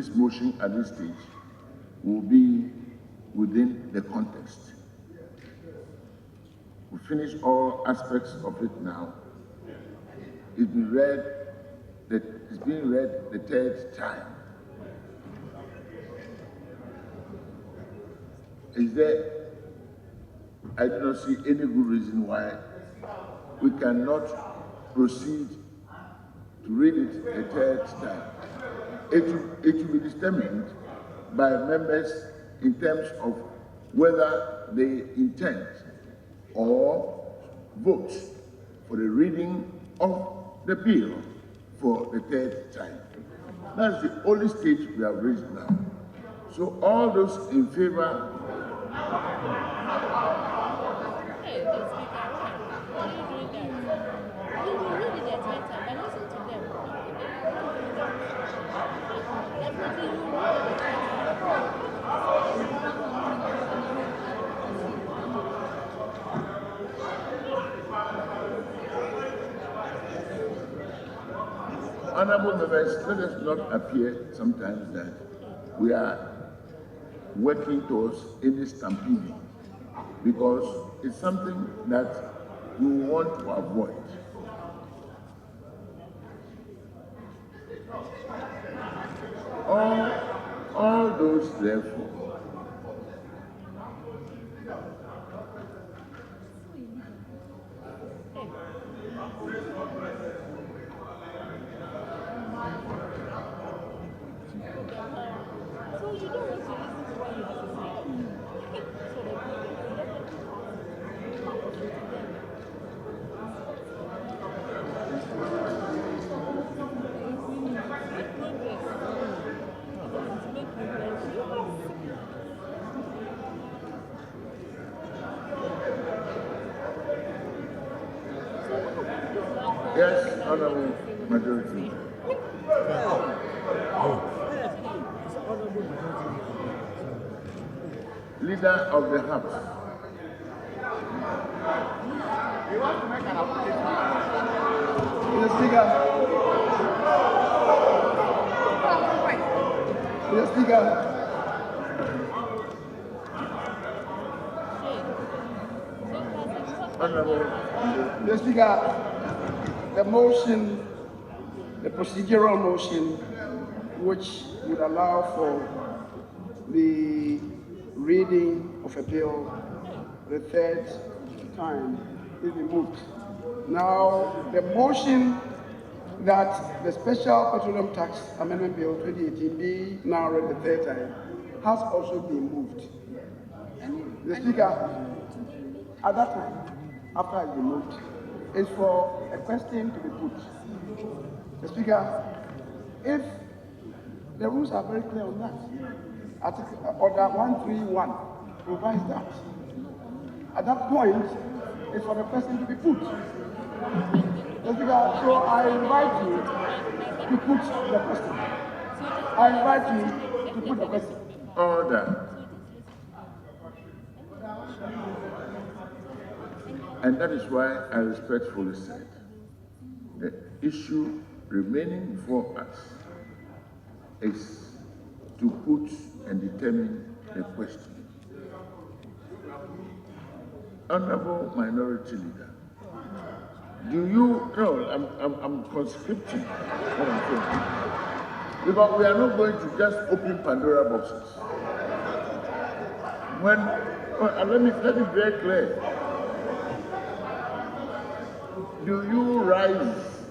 this motion at this stage will be within the context. We finish all aspects of it now. It's being read the third time. Is there? I do not see any good reason why we cannot proceed to read it the third time. It will be determined by members in terms of whether they intend or vote for the reading of the bill for the third time. That's the only stage we have reached now. So all those in favor. Honorable members, let us not appear sometimes that we are working towards any stampede, because it's something that we want to avoid. All those, therefore, yes, Honorable Majority. Leader of the House. We want to make an application. Mr. Speaker. Mr. Speaker. Honorable. Mr. Speaker, the motion, the procedural motion, which would allow for the reading of a bill the third time, is removed. Now, the motion that the Special Petroleum Tax Amendment Bill 2018 be now read the third time has also been moved. The Speaker, at that time, after it's been moved, is for a question to be put. The Speaker, if the rules are very clear on that, Order 131 provides that. At that point, it's for the person to be put. The Speaker, so I invite you to put the question. I invite you to put the question. Order. And that is why I respectfully said the issue remaining before us is to put and determine the question. Honorable Minority Leader, do you know, I'm conscripting what I'm saying, because we are not going to just open Pandora boxes. Let me be very clear. Do you rise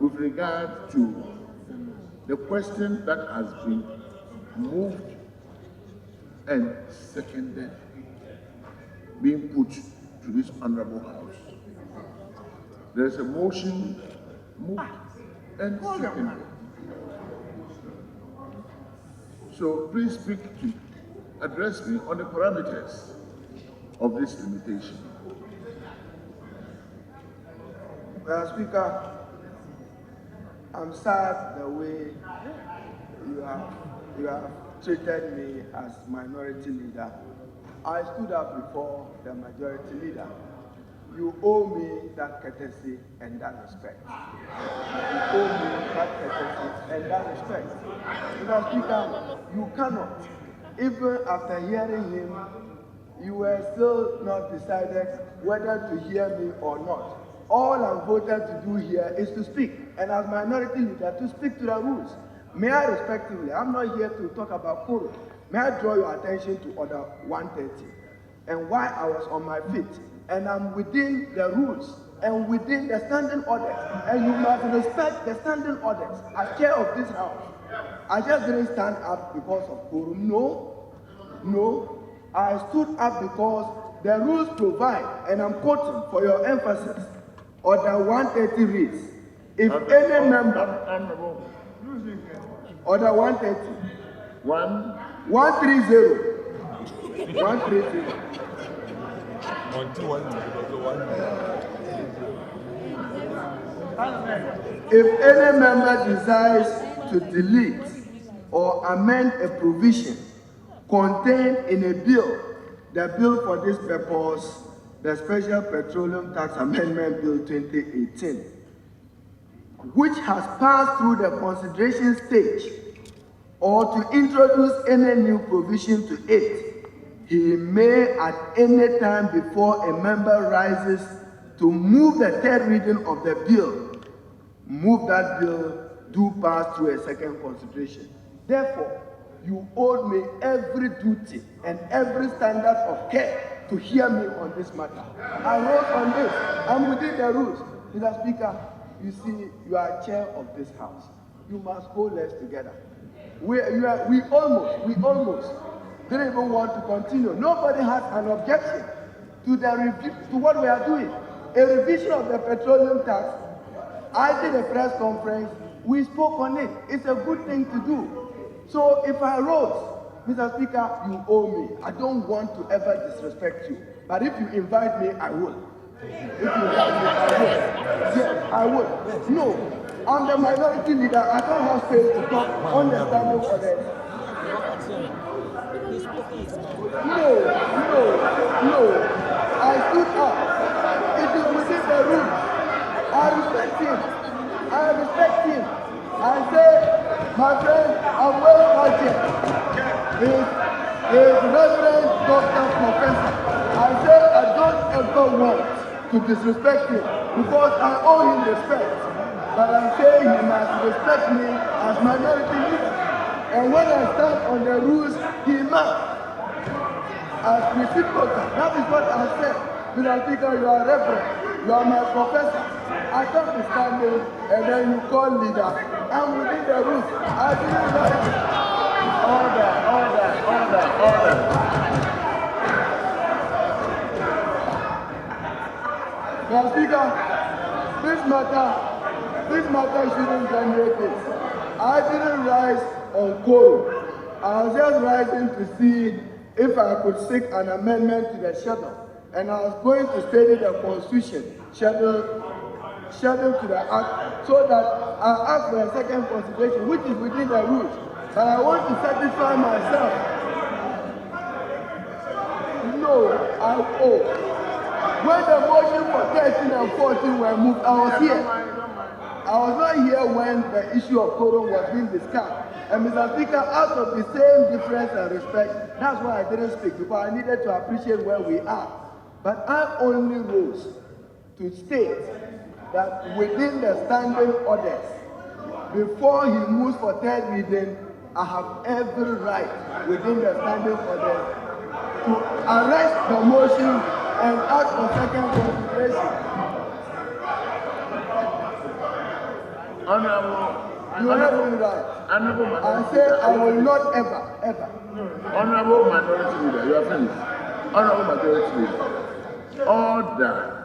with regard to the question that has been moved and seconded being put to this honorable house? There is a motion moved and seconded. So please address me on the parameters of this limitation. Mr. Speaker, I'm sad the way you have treated me as minority leader. I stood up before the majority leader. you owe me that courtesy and that respect. You owe me that courtesy and that respect. Mr. Speaker, you cannot, even after hearing him, you were still not decided whether to hear me or not. All I'm voted to do here is to speak, and as minority leader, to speak to the rules. May I respectively, I'm not here to talk about quorum. May I draw your attention to Order 130 and why I was on my feet, and I'm within the rules and within the standing orders, and you must respect the standing orders as chair of this house. I just didn't stand up because of quorum. No, I stood up because the rules provide, and I'm quoting for your emphasis, Order 130 reads, if any member, Order 130, 130, 130. If any member desires to delete or amend a provision contained in a bill, the bill for this purpose, the Special Petroleum Tax Amendment Bill 2018, which has passed through the consideration stage, or to introduce any new provision to it, he may at any time before a member rises to move the third reading of the bill, move that bill do pass through a second consideration. Therefore, you owe me every duty and every standard of care to hear me on this matter. I wrote on this. I'm within the rules. Mr. Speaker, you see, you are chair of this house. You must hold us together. We almost didn't even want to continue. Nobody has an objection to the review, to what we are doing. A revision of the petroleum tax. I did a press conference. We spoke on it. It's a good thing to do. So if I rose, Mr. Speaker, you owe me. I don't want to ever disrespect you. But if you invite me, I will. If you invite me, I will. Yes, I will. No. I'm the minority leader. I don't have space to talk on the standing orders. No. I stood up. It is within the rules. I respect him. I say, my friend, I'm well cultured. He's Reverend Dr. Professor. I say, I don't ever want to disrespect him because I owe him respect. But I'm saying he must respect me as minority leader. And when I stand on the rules, he must. As reciprocal, that is what I said. Mr. Speaker, you are reverend. You are my professor. I can't be standing and then you call leader. I'm within the rules. I didn't like it. Order. Mr. Speaker, this matter shouldn't generate this. I didn't rise on quorum. I was just rising to see if I could seek an amendment to the schedule. And I was going to study the Constitution schedule to the Act so that I ask for a second consideration, which is within the rules. But I want to satisfy myself. No, I owe. When the motion for 13 and 14 were moved, I was here. I was not here when the issue of quorum was being discussed. And Mr. Speaker, out of the same difference and respect, that's why I didn't speak, because I needed to appreciate where we are. But I only rose to state that within the standing orders, before he moves for third reading, I have every right within the standing orders to arrest the motion and ask for second consideration. You have me right. I say I will not ever. Honorable Minority Leader, you are finished. Honorable Majority Leader, order.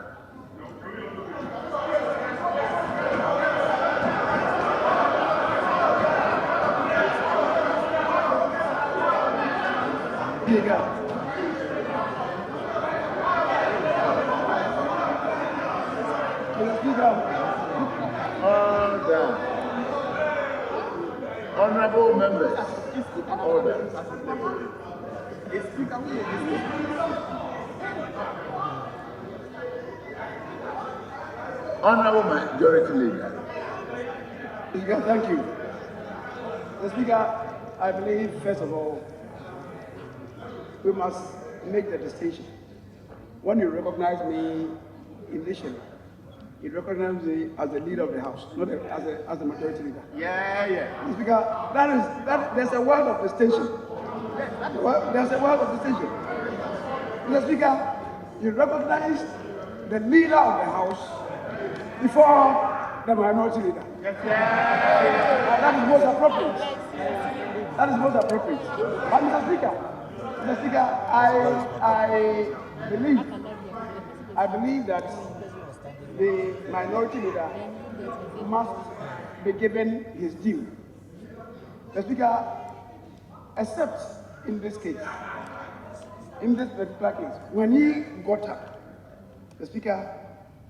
Order. Honorable members, order. Honorable Majority Leader. Speaker, thank you. Mr. Speaker, I believe, first of all, we must make the distinction. When you recognize me initially, you recognize me as the leader of the House, not as the majority leader. Yeah. Mr. Speaker, there's a word of distinction. There's a word of distinction. Mr. Speaker, you recognize the leader of the House before the minority leader. That is most appropriate. That is most appropriate. But Mr. Speaker, I believe that the minority leader must be given his due. Mr. Speaker, except in this case, in this particular case, when he got up, the Speaker,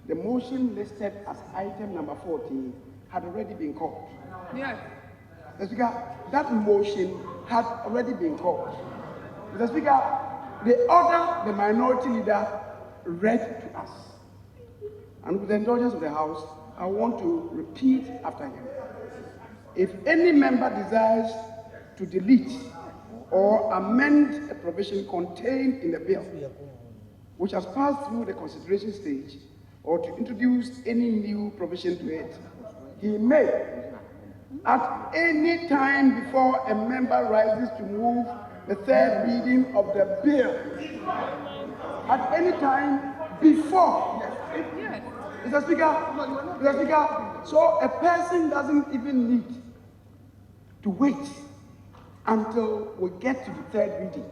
the motion listed as item number 14 had already been called. Yes. Mr. Speaker, that motion had already been called. Mr. Speaker, the order the minority leader read to us, and with the indulgence of the House, I want to repeat after him. If any member desires to delete or amend a provision contained in the bill, which has passed through the consideration stage, or to introduce any new provision to it, he may, at any time before a member rises to move the third reading of the bill, at any time before. Yes. Mr. Speaker, so a person doesn't even need to wait until we get to the third reading.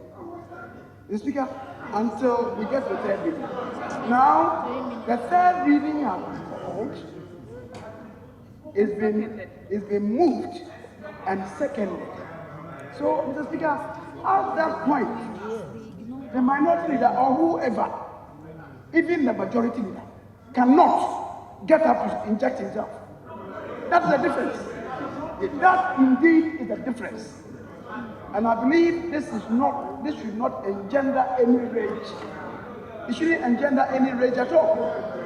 Mr. Speaker, until we get to the third reading. Now, the third reading has been called, it's been moved and seconded. So, Mr. Speaker, at that point, the minority leader or whoever, even the majority leader, cannot get up to inject himself. That's the difference. That indeed is the difference. And I believe this should not engender any rage. It shouldn't engender any rage at all.